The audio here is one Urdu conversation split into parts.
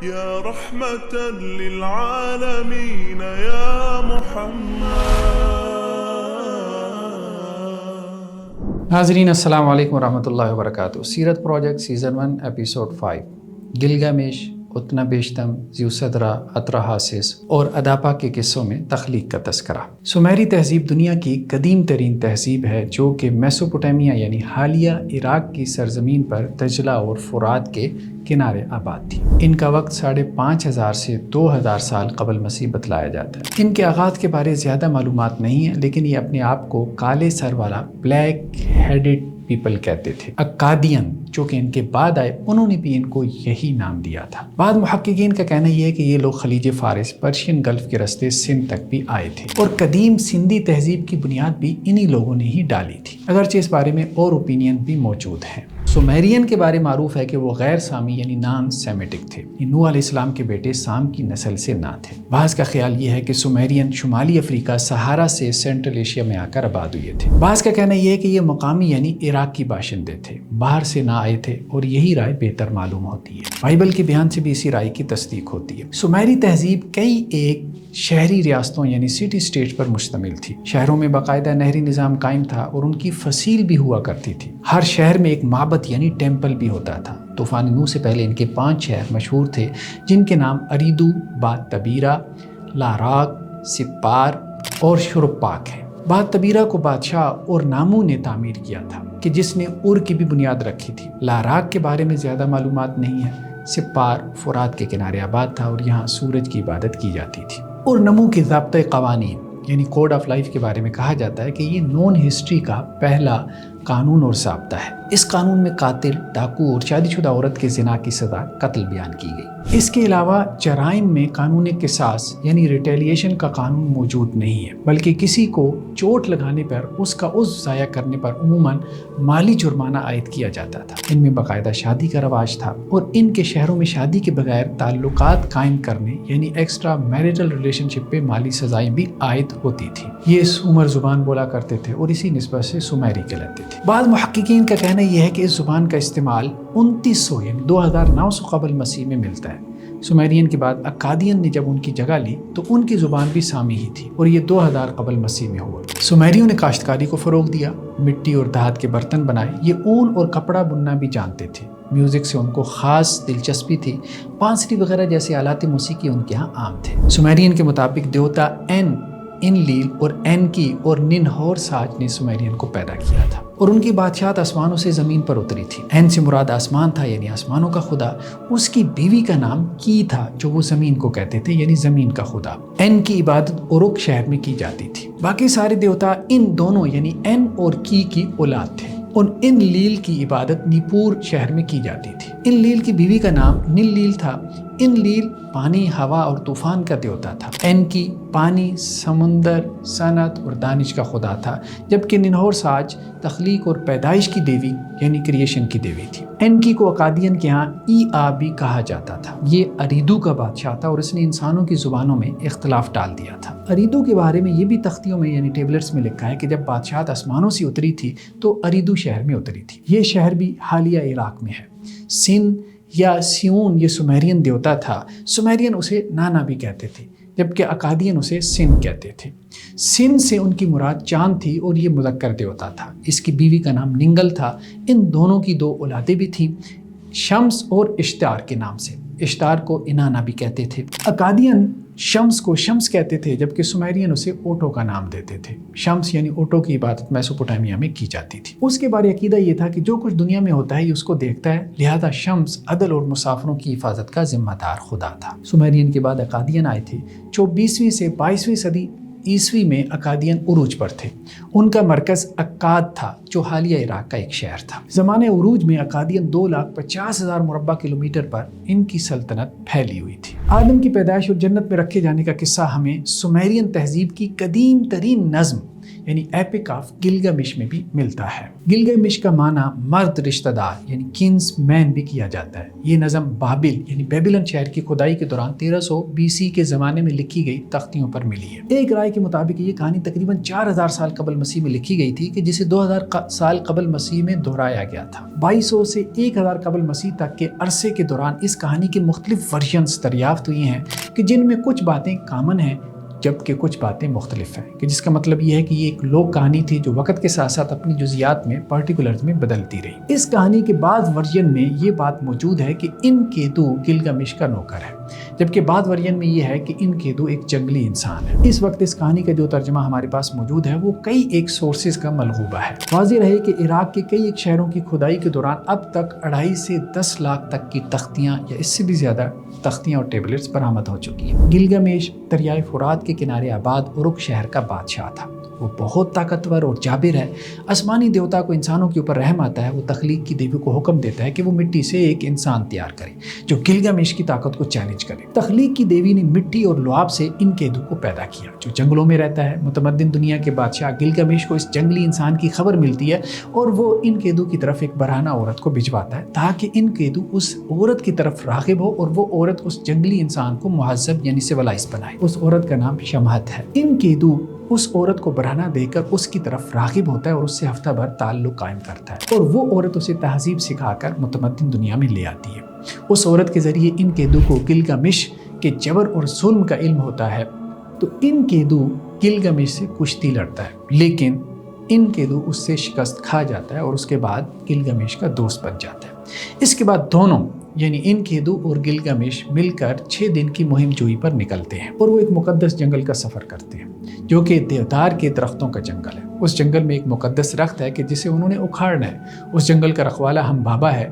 يا رحمة للعالمين يا محمد. ناظرین السلام علیکم ورحمۃ اللہ وبرکاتہ. سیرت پروجیکٹ سیزن 1 ایپیسوڈ 5 گلگامش، اتنا بیشتم، زیوسدرا، اطرحاسس اور اداپا کے قصوں میں تخلیق کا تذکرہ. سومیری تہذیب دنیا کی قدیم ترین تہذیب ہے جو کہ میسوپوٹیمیا یعنی حالیہ عراق کی سرزمین پر دجلہ اور فرات کے کنارے آباد تھی. ان کا وقت 5500 سے 2000 سال قبل مسیح بتلایا جاتا ہے. ان کے آغاز کے بارے زیادہ معلومات نہیں ہیں، لیکن یہ اپنے آپ کو کالے سر والا بلیک ہیڈڈ پیپل کہتے تھے. اکادین جو کہ ان کے بعد آئے، انہوں نے بھی ان کو یہی نام دیا تھا. بعض محققین کا کہنا یہ ہے کہ یہ لوگ خلیج فارس، پرشین گلف کے راستے سندھ تک بھی آئے تھے اور قدیم سندھی تہذیب کی بنیاد بھی انہی لوگوں نے ہی ڈالی تھی، اگرچہ اس بارے میں اور اوپینین بھی موجود ہیں. سومیرین کے بارے معروف ہے کہ وہ غیر سامی یعنی نان سیمیٹک تھے. نوح علیہ السلام کے بیٹے سام کی نسل سے نہ تھے. بعض کا خیال یہ ہے کہ سومیرین شمالی افریقہ سہارا سے سینٹرل ایشیا میں آ کر آباد ہوئے تھے. بعض کا کہنا یہ ہے کہ یہ مقامی یعنی عراق کی باشندے تھے، باہر سے نہ آئے تھے، اور یہی رائے بہتر معلوم ہوتی ہے. بائبل کے بیان سے بھی اسی رائے کی تصدیق ہوتی ہے. سومیری تہذیب کئی ایک شہری ریاستوں یعنی سٹی اسٹیٹ پر مشتمل تھی. شہروں میں باقاعدہ نہری نظام قائم تھا اور ان کی فصیل بھی ہوا کرتی تھی. ہر شہر میں ایک معبد یعنی ٹیمپل بھی ہوتا تھا. طوفان نوح سے پہلے ان کے 5 شہر مشہور تھے جن کے نام اریدو، بات تبیرہ، لاراک، سپار اور شرپاک ہیں. بات تبیرہ کو بادشاہ اور نامو نے تعمیر کیا تھا کہ جس نے ار کی بھی بنیاد رکھی تھی. لاراک کے بارے میں زیادہ معلومات نہیں ہیں. سپار فرات کے کنارے آباد تھا اور یہاں سورج کی عبادت کی جاتی تھی. اور نمو کے ضابطۂ قوانین یعنی کوڈ آف لائف کے بارے میں کہا جاتا ہے کہ یہ نون ہسٹری کا پہلا قانون اور ضابطہ ہے. اس قانون میں قاتل، ڈاکو اور شادی شدہ عورت کے زنا کی سزا قتل بیان کی گئی. اس کے علاوہ جرائم میں قانون قصاص یعنی ریٹیلیشن کا قانون موجود نہیں ہے، بلکہ کسی کو چوٹ لگانے پر اس کا عضو ضائع کرنے پر عموماً مالی جرمانہ عائد کیا جاتا تھا. ان میں باقاعدہ شادی کا رواج تھا اور ان کے شہروں میں شادی کے بغیر تعلقات قائم کرنے یعنی ایکسٹرا میریٹل ریلیشن شپ پہ مالی سزائیں بھی عائد ہوتی تھی. یہ سومر زبان بولا کرتے تھے اور اسی نسبت سے سومیری کہلاتے تھے. بعض محققین کا کہنا یہ ہے کہ اس زبان کا استعمال 2900 یعنی 2900 قبل مسیح میں ملتا ہے. سومیرین کے بعد اکادین نے جب ان کی جگہ لی تو ان کی زبان بھی سامی ہی تھی اور یہ 2000 قبل مسیح میں ہوا. سومیریوں نے کاشتکاری کو فروغ دیا، مٹی اور دھات کے برتن بنائے. یہ اون اور کپڑا بننا بھی جانتے تھے. میوزک سے ان کو خاص دلچسپی تھی. بانسری وغیرہ جیسے آلات موسیقی ان کے ہاں عام تھے. سومیرین کے مطابق دیوتا انلیل اور اینکی اور ننہور ساج نے سومیرین کو پیدا کیا تھا اور ان کی بادشاہت آسمانوں سے زمین پر اتری تھی. این سے مراد آسمان تھا یعنی آسمانوں کا خدا. اس کی بیوی کا نام کی تھا جو وہ زمین کو کہتے تھے یعنی زمین کا خدا. این کی عبادت اورک شہر میں کی جاتی تھی. باقی سارے دیوتا ان دونوں یعنی این اور کی اولاد تھے. اور ان لیل کی عبادت نیپور شہر میں کی جاتی تھی. ان لیل کی بیوی کا نام نلیل تھا. ان لیل پانی، ہوا اور طوفان کا دیوتا تھا. این کی پانی، سمندر، صنعت اور دانش کا خدا تھا، جبکہ ننہور ساج تخلیق اور پیدائش کی دیوی یعنی کریشن کی دیوی تھی. این کی کو اکادین کے ہاں ای آ بھی کہا جاتا تھا. یہ اریدو کا بادشاہ تھا اور اس نے انسانوں کی زبانوں میں اختلاف ڈال دیا تھا. اریدو کے بارے میں یہ بھی تختیوں میں یعنی ٹیبلٹس میں لکھا ہے کہ جب بادشاہت آسمانوں سے اتری تھی تو اریدو شہر میں اتری تھی. یہ شہر بھی حالیہ عراق میں ہے. سن یا سیون یہ سومیرین دیوتا تھا. سومیرین اسے نانا بھی کہتے تھے جبکہ اکادین اسے سن کہتے تھے. سن سے ان کی مراد چاند تھی اور یہ مذکر دیوتا تھا. اس کی بیوی کا نام ننگل تھا. ان دونوں کی 2 اولادیں بھی تھیں، شمس اور اشتار کے نام سے. اشتار کو انانا بھی کہتے تھے. اکادین شمس کو شمس کہتے تھے جبکہ سومیرین اسے اوٹو کا نام دیتے تھے. شمس یعنی اوٹو کی عبادت میسوپوٹیمیا میں کی جاتی تھی. اس کے بارے عقیدہ یہ تھا کہ جو کچھ دنیا میں ہوتا ہے یہ اس کو دیکھتا ہے، لہذا شمس عدل اور مسافروں کی حفاظت کا ذمہ دار خدا تھا. سومیرین کے بعد اکادین آئے تھے جو 20ویں سے 22ویں صدی عیسوی میں اکادین عروج پر تھے. ان کا مرکز اکاد تھا جو حالیہ عراق کا ایک شہر تھا. زمانے عروج میں اکادین 2,50,000 مربع کلومیٹر پر ان کی سلطنت پھیلی ہوئی تھی. آدم کی پیدائش اور جنت میں رکھے جانے کا قصہ ہمیں سومیرین تہذیب کی قدیم ترین نظم یعنی ایپک آف گلگمش میں بھی ملتا ہے۔ گلگمش کا معنی مرد رشتہ دار یعنی کنز مین بھی کیا جاتا ہے۔ یہ نظم بابل یعنی بیبلن شہر کی کھدائی کے دوران 1300 BC کے زمانے میں لکھی گئی تختیوں پر ملی ہے۔ ایک رائے کے مطابق یہ کہانی تقریباً 4000 سال قبل مسیح میں لکھی گئی تھی کہ جسے 2000 سال قبل مسیح میں دہرایا گیا تھا۔ 2200 سے 1000 قبل مسیح تک کے عرصے کے دوران اس کہانی کے مختلف ورژنز دریافت ہوئی ہیں کہ جن میں کچھ باتیں کامن ہیں جبکہ کچھ باتیں مختلف ہیں، کہ جس کا مطلب یہ ہے کہ یہ ایک لوک کہانی تھی جو وقت کے ساتھ ساتھ اپنی جزیات میں پرٹیکولرز میں بدلتی رہی۔ اس کہانی کے بعض ورژن میں یہ بات موجود ہے کہ انکیدو گلگمش کا نوکر ہے، جبکہ بعض ورژن میں یہ ہے کہ انکیدو ایک جنگلی انسان ہے۔ اس وقت اس کہانی کا جو ترجمہ ہمارے پاس موجود ہے وہ کئی ایک سورسز کا ملغوبہ ہے۔ واضح رہے کہ عراق کے کئی ایک شہروں کی کھدائی کے دوران اب تک 2.5 سے 10 لاکھ تک کی تختیاں یا اس سے بھی زیادہ تختیاں اور ٹیبلٹس برآمد ہو چکی ہیں۔ گلگمش دریائے فرات کے کنارے آباد اورک شہر کا بادشاہ تھا۔ وہ بہت طاقتور اور جابر ہے۔ آسمانی دیوتا کو انسانوں کے اوپر رحم آتا ہے۔ وہ تخلیق کی دیوی کو حکم دیتا ہے کہ وہ مٹی سے ایک انسان تیار کرے جو گلگمش کی طاقت کو چیلنج کرے۔ تخلیق کی دیوی نے مٹی اور لعاب سے انکیدو کو پیدا کیا جو جنگلوں میں رہتا ہے۔ متمدن دنیا کے بادشاہ گلگمش کو اس جنگلی انسان کی خبر ملتی ہے اور وہ انکیدو کی طرف ایک برہنہ عورت کو بھجواتا ہے تاکہ انکیدو اس عورت کی طرف راغب ہو اور وہ عورت اس جنگلی انسان کو مہذب یعنی سیولائز بنائے۔ اس عورت کا نام شمہت ہے۔ انکیدو اس عورت کو برہنہ دے کر اس کی طرف راغب ہوتا ہے اور اس سے ہفتہ بھر تعلق قائم کرتا ہے، اور وہ عورت اسے تہذیب سکھا کر متمدن دنیا میں لے آتی ہے۔ اس عورت کے ذریعے انکیدو کو گلگمش کے جبر اور ظلم کا علم ہوتا ہے، تو انکیدو گلگمش سے کشتی لڑتا ہے، لیکن انکیدو اس سے شکست کھا جاتا ہے اور اس کے بعد گلگمش کا دوست بن جاتا ہے۔ اس کے بعد دونوں یعنی انکیدو اور گلگمش مل کر 6 دن کی مہم جوئی پر نکلتے ہیں اور وہ ایک مقدس جنگل کا سفر کرتے ہیں جو کہ دیودار کے درختوں کا جنگل ہے۔ اس جنگل میں ایک مقدس درخت ہے کہ جسے انہوں نے اکھاڑنا ہے۔ اس جنگل کا رکھوالا ہم بابا ہے۔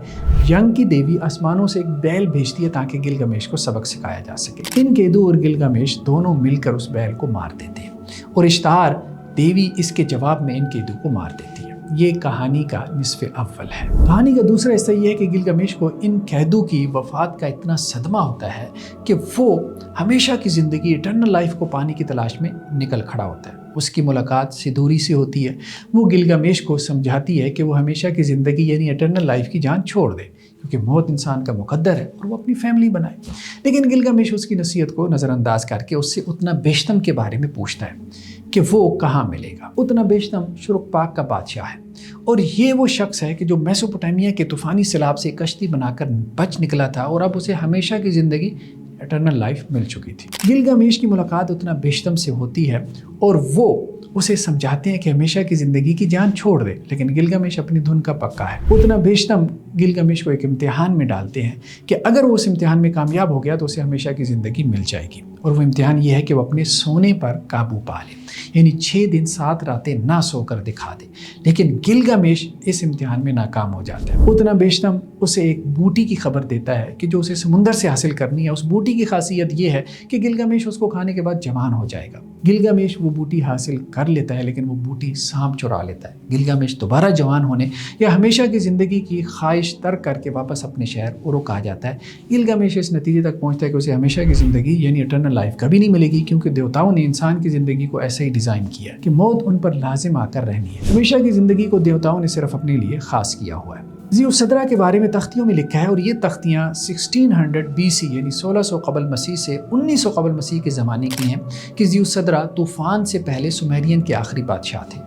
ینگ کی دیوی آسمانوں سے ایک بیل بھیجتی ہے تاکہ گلگمش کو سبق سکھایا جا سکے۔ انکیدو اور گلگمش دونوں مل کر اس بیل کو مار دیتے ہیں اور اشتہار دیوی اس کے جواب میں انکیدو کو مار دیتی ہے۔ یہ کہانی کا نصف اول ہے۔ کہانی کا دوسرا حصہ یہ ہے کہ گلگمش کو انکیدو کی وفات کا اتنا صدمہ ہوتا ہے کہ وہ ہمیشہ کی زندگی ایٹرنل لائف کو پانے کی تلاش میں نکل کھڑا ہوتا ہے۔ اس کی ملاقات سدوری سے ہوتی ہے۔ وہ گلگمش کو سمجھاتی ہے کہ وہ ہمیشہ کی زندگی یعنی ایٹرنل لائف کی جان چھوڑ دے کیونکہ موت انسان کا مقدر ہے اور وہ اپنی فیملی بنائے۔ لیکن گلگمش اس کی نصیحت کو نظر انداز کر کے اس سے اتنا بیشتم کے بارے میں پوچھتا ہے کہ وہ کہاں ملے گا۔ اتنا بیشتم شرق پاک کا بادشاہ ہے اور یہ وہ شخص ہے کہ جو میسوپوٹیمیا کے طوفانی سیلاب سے کشتی بنا کر بچ نکلا تھا اور اب اسے ہمیشہ کی زندگی ایٹرنل لائف مل چکی تھی۔ گلگمش کی ملاقات اتنا بیشتم سے ہوتی ہے اور وہ اسے سمجھاتے ہیں کہ ہمیشہ کی زندگی کی جان چھوڑ دے، لیکن گلگمش اپنی دھن کا پکا ہے۔ اتنا بیشتم گلگمش کو ایک امتحان میں ڈالتے ہیں کہ اگر وہ اس امتحان میں کامیاب ہو گیا تو اسے ہمیشہ کی زندگی مل جائے گی، اور وہ امتحان یہ ہے کہ وہ اپنے سونے پر قابو پا لے، یعنی 6 دن 7 راتیں نہ سو کر دکھا دے۔ لیکن گلگمش اس امتحان میں ناکام ہو جاتا ہے۔ اتنا بیشتم اسے ایک بوٹی کی خبر دیتا ہے کہ جو اسے سمندر سے حاصل کرنی ہے۔ اس بوٹی کی خاصیت یہ ہے کہ گلگمش اس کو کھانے کے بعد جوان ہو جائے گا۔ گلگمش وہ بوٹی حاصل کر لیتا ہے لیکن وہ بوٹی سانپ چرا لیتا ہے۔ گلگمش دوبارہ جوان ہونے یا ہمیشہ کی زندگی کی خواہش ترک کر کے واپس اپنے شہر اورک آ جاتا ہے۔ گلگمش اس نتیجے تک پہنچتا ہے کہ اسے ہمیشہ کی زندگی یعنی ایٹرنل لائف کبھی نہیں ملے گی کیونکہ دیوتاؤں نے انسان کی زندگی کو ایسے ہی ڈیزائن کیا کہ موت ان پر لازم آ کر رہنی ہے۔ ہمیشہ کی زندگی کو دیوتاؤں نے صرف اپنے لیے خاص کیا ہوا ہے۔ زیوسدرا کے بارے میں تختیوں میں لکھا ہے اور یہ تختیاں 1600 BC یعنی 1600 قبل مسیح سے 1900 قبل مسیح کے زمانے کی ہیں کہ زیوسدرا طوفان سے پہلے سومیرین کے آخری بادشاہ تھے۔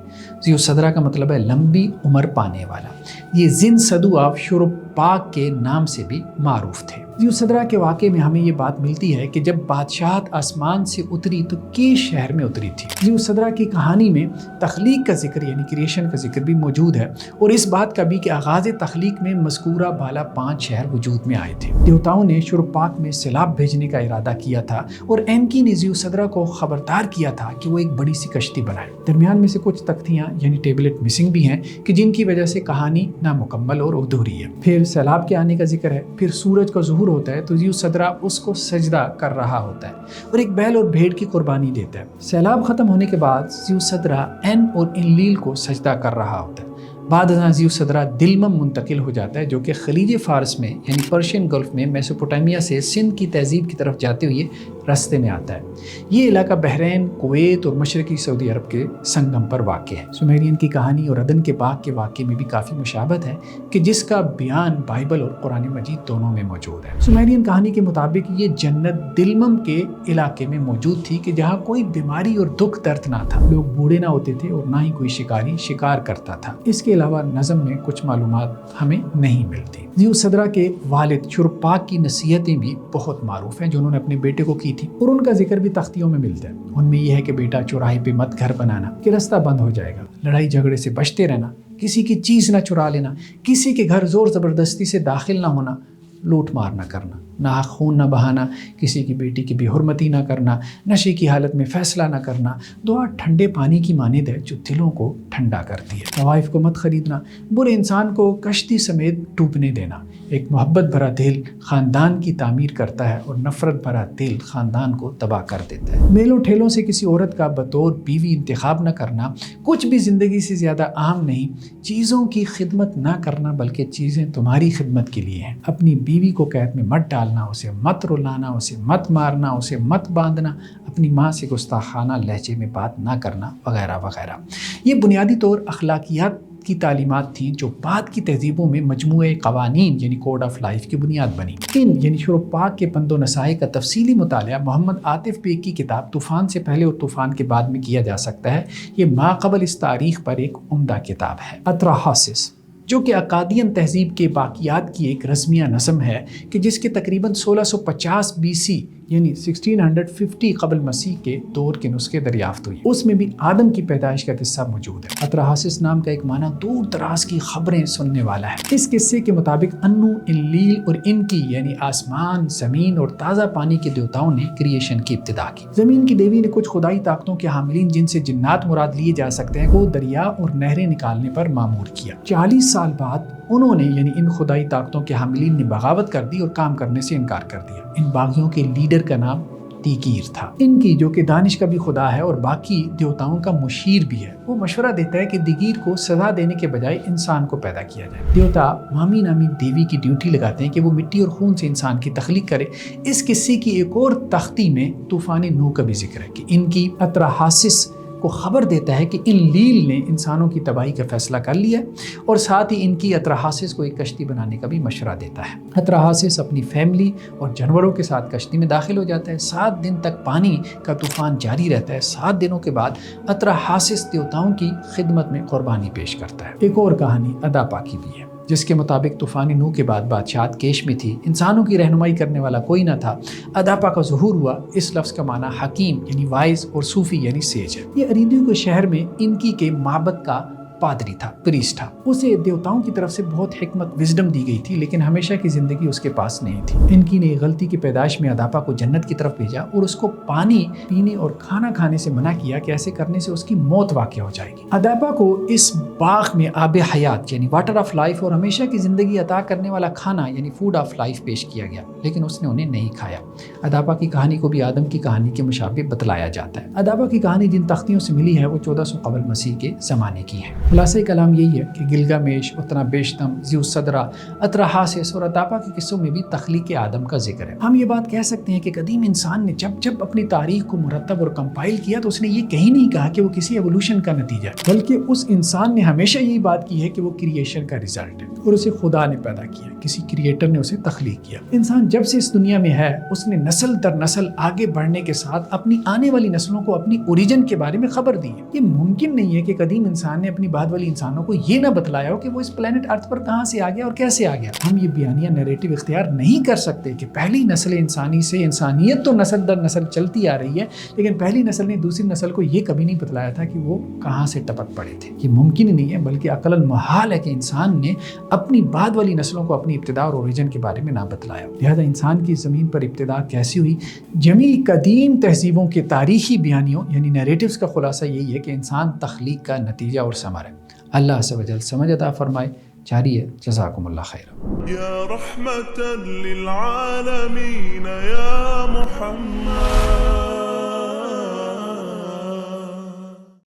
زیوسدرا کا مطلب ہے لمبی عمر پانے والا۔ یہ زن سدو آف شرب پاک کے نام سے بھی معروف تھے۔ زیوسدرا کے واقعے میں ہمیں یہ بات ملتی ہے کہ جب بادشاہت آسمان سے اتری تو کیش شہر میں اتری تھی۔ زیوسدرا کی کہانی میں تخلیق کا ذکر یعنی کریشن کا ذکر بھی موجود ہے اور اس بات کا بھی کہ آغاز تخلیق میں مذکورہ بالا 5 شہر وجود میں آئے تھے۔ دیوتاؤں نے شرب پاک میں سیلاب بھیجنے کا ارادہ کیا تھا اور اینکی نے زیوسدرا کو خبردار کیا تھا کہ وہ ایک بڑی سی کشتی بنائے۔ درمیان میں سے کچھ تختیاں یعنی ٹیبلٹ مسنگ بھی ہیں کہ جن کی وجہ سے کہانی نامکمل اور ادھوری ہے۔ پھر سیلاب کے آنے کا ذکر ہے، پھر سورج کا ظہور ہوتا ہے تو زیوسدرا اس کو سجدہ کر رہا ہوتا ہے اور ایک بیل اور بھیڑ کی قربانی دیتا ہے۔ سیلاب ختم ہونے کے بعد زیوسدرا این اور انلیل کو سجدہ کر رہا ہوتا ہے۔ بعد ازاں زیوسدرا دلمم منتقل ہو جاتا ہے جو کہ خلیج فارس میں یعنی پرشین گلف میں میسوپوٹیمیا سے سندھ کی تہذیب کی طرف جاتے ہوئے رستے میں آتا ہے۔ یہ علاقہ بحرین، کویت اور مشرقی سعودی عرب کے سنگم پر واقع ہے۔ سومیرین کی کہانی اور عدن کے باغ کے واقعے میں بھی کافی مشابہت ہے کہ جس کا بیان بائبل اور قرآن مجید دونوں میں موجود ہے۔ سومیرین کہانی کے مطابق یہ جنت دلمم کے علاقے میں موجود تھی کہ جہاں کوئی بیماری اور دکھ درد نہ تھا، لوگ بوڑھے نہ ہوتے تھے اور نہ ہی کوئی شکاری شکار کرتا تھا۔ اس کے علاوہ نظم میں کچھ معلومات ہمیں نہیں ملتی۔ زیوسدرا کے والد شرپاک کی نصیحتیں بھی بہت معروف ہیں جو انہوں نے اپنے بیٹے کو کی تھی، اور ان کا ذکر بھی تختیوں میں ملتا ہے۔ ان میں یہ ہے کہ بیٹا چوراہے پہ مت گھر بنانا کہ رستہ بند ہو جائے گا، لڑائی جھگڑے سے بچتے رہنا، کسی کی چیز نہ چرا لینا، کسی کے گھر زور زبردستی سے داخل نہ ہونا، لوٹ مار نہ کرنا، ناحق خون نہ بہانا، کسی کی بیٹی کی بے حرمتی نہ کرنا، نشے کی حالت میں فیصلہ نہ کرنا۔ دعا ٹھنڈے پانی کی مانند ہے جو دلوں کو ٹھنڈا کرتی ہے۔ طوائف کو مت خریدنا، برے انسان کو کشتی سمیت ڈوبنے دینا۔ ایک محبت بھرا دل خاندان کی تعمیر کرتا ہے اور نفرت بھرا دل خاندان کو تباہ کر دیتا ہے۔ میلوں ٹھیلوں سے کسی عورت کا بطور بیوی انتخاب نہ کرنا کچھ بھی زندگی سے زیادہ اہم نہیں۔ چیزوں کی خدمت نہ کرنا بلکہ چیزیں تمہاری خدمت کے لیے ہیں۔ اپنی بیوی کو قید میں مت ڈالنا، اسے مت رلانا، اسے مت مارنا، اسے مت باندھنا، اپنی ماں سے گستاخانہ لہجے میں بات نہ کرنا، وغیرہ وغیرہ۔ یہ بنیادی طور اخلاقیات کی تعلیمات تھیں جو بعد کی تہذیبوں میں مجموعے قوانین یعنی کوڈ آف لائف کی بنیاد بنی۔ ان یعنی شرپاک کے پند و نصائح کا تفصیلی مطالعہ محمد عاطف بیگ کی کتاب طوفان سے پہلے اور طوفان کے بعد میں کیا جا سکتا ہے۔ یہ ماقبل اس تاریخ پر ایک عمدہ کتاب ہے۔ اطراحاسس جو کہ اکادین تہذیب کے باقیات کی ایک رزمیہ نظم ہے کہ جس کے تقریباً 1650 BC یعنی 1650 قبل مسیح کے دور کے نسخے دریافت ہوئی۔ اس میں بھی آدم کی پیدائش کا قصہ موجود ہے۔ اطراحاسس نام کا ایک معنی دور دراز کی خبریں سننے والا ہے۔ اس قصے کے مطابق انو، انلیل اور ان کی یعنی آسمان، زمین اور تازہ پانی کے دیوتاؤں نے کریشن کی ابتدا کی۔ زمین کی دیوی نے کچھ خدائی طاقتوں کے حاملین جن سے جنات مراد لیے جا سکتے ہیں کو دریا اور نہریں نکالنے پر مامور کیا۔ 40 سال بعد انہوں نے یعنی ان خدائی طاقتوں کے حاملین نے بغاوت کر دی اور کام کرنے سے انکار کر دیا۔ ان باغیوں کے لیڈر کا نام تیکیر تھا۔ ان کی جو کہ دانش کا بھی خدا ہے اور باقی دیوتاؤں کا مشیر بھی ہے، وہ مشورہ دیتا ہے کہ دیگیر کو سزا دینے کے بجائے انسان کو پیدا کیا جائے۔ دیوتا مامی نامی دیوی کی ڈیوٹی لگاتے ہیں کہ وہ مٹی اور خون سے انسان کی تخلیق کرے۔ اس قصے کی ایک اور تختی میں طوفان نوح کا بھی ذکر ہے کہ ان کی اطراحاسس کو خبر دیتا ہے کہ ان لیل نے انسانوں کی تباہی کا فیصلہ کر لیا اور ساتھ ہی ان کی اطراحاسس کو ایک کشتی بنانے کا بھی مشورہ دیتا ہے۔ اطراحاسس اپنی فیملی اور جانوروں کے ساتھ کشتی میں داخل ہو جاتا ہے۔ 7 دن تک پانی کا طوفان جاری رہتا ہے۔ 7 دنوں کے بعد اطراحاسس دیوتاؤں کی خدمت میں قربانی پیش کرتا ہے۔ ایک اور کہانی اداپا کی بھی ہے جس کے مطابق طوفان نوح کے بعد بادشاہت کیش میں تھی، انسانوں کی رہنمائی کرنے والا کوئی نہ تھا۔ اداپا کا ظہور ہوا۔ اس لفظ کا معنی حکیم یعنی وائز اور صوفی یعنی سیج ہے۔ یہ اریدیو کے شہر میں انکی کے معبد کا پادری تھا، پریسٹ تھا۔ اسے دیوتاؤں کی طرف سے بہت حکمت وزڈم دی گئی تھی لیکن ہمیشہ کی زندگی اس کے پاس نہیں تھی۔ انکی نے غلطی کی پیدائش میں اداپا کو جنت کی طرف بھیجا اور اس کو پانی پینے اور کھانا کھانے سے منع کیا کہ ایسے کرنے سے اس کی موت واقع ہو جائے گی۔ اداپا کو اس باغ میں آب حیات یعنی واٹر آف لائف اور ہمیشہ کی زندگی عطا کرنے والا کھانا یعنی فوڈ آف لائف پیش کیا گیا لیکن اس نے انہیں نہیں کھایا۔ اداپا کی کہانی کو بھی آدم کی کہانی کے مشابہ بتلایا جاتا ہے۔ اداپا کی کہانی جن تختیوں سے ملی ہے وہ 1400 قبل مسیح کے زمانے کی ہے۔ خلاصہ کلام یہی ہے کہ گلگامش، اتنا بیشتم، زیوسدرا، اطراحاسس اور اداپا کے قصوں میں بھی تخلیق آدم کا ذکر ہے۔ ہم یہ بات کہہ سکتے ہیں کہ قدیم انسان نے جب اپنی تاریخ کو مرتب اور کمپائل کیا تو اس نے یہ کہیں نہیں کہا کہ وہ کسی ایوولوشن کا نتیجہ ہے، بلکہ اس انسان نے ہمیشہ یہی بات کی ہے کہ وہ کریشن کا ریزلٹ ہے اور اسے خدا نے پیدا کیا، کسی کریٹر نے اسے تخلیق کیا۔ انسان جب سے اس دنیا میں ہے اس نے نسل در نسل آگے بڑھنے کے ساتھ اپنی آنے والی نسلوں کو اپنی اوریجن کے بارے میں خبر دی ہے۔ یہ ممکن نہیں ہے کہ قدیم انسان نے اپنی بعد والی انسانوں کو یہ نہ بتلایا ہو کہ وہ اس پلانٹ ارتھ پر کہاں سے آ گیا اور کیسے آ گیا۔ ہم یہ بیانیہ نیریٹو اختیار نہیں کر سکتے کہ پہلی نسل انسانی سے انسانیت تو نسل در نسل چلتی آ رہی ہے لیکن پہلی نسل نے دوسری نسل کو یہ کبھی نہیں بتلایا تھا کہ وہ کہاں سے ٹپک پڑے تھے۔ یہ ممکن ہی نہیں ہے بلکہ عقلاً محال ہے کہ انسان نے اپنی بعد والی نسلوں کو اپنی ابتدا اور اوریجن کے بارے میں نہ بتلایا۔ لہذا انسان کی زمین پر ابتدا کیسی ہوئی؟ جمیع قدیم تہذیبوں کے تاریخی بیانیوں یعنی نیریٹوز کا خلاصہ یہی ہے کہ انسان تخلیق کا نتیجہ اور ثمر ہے۔ اللہ عز و جل سمجھ عطا فرمائے۔ جاری ہے۔ جزاکم اللہ خیر۔ یا رحمتا للعالمین یا محمد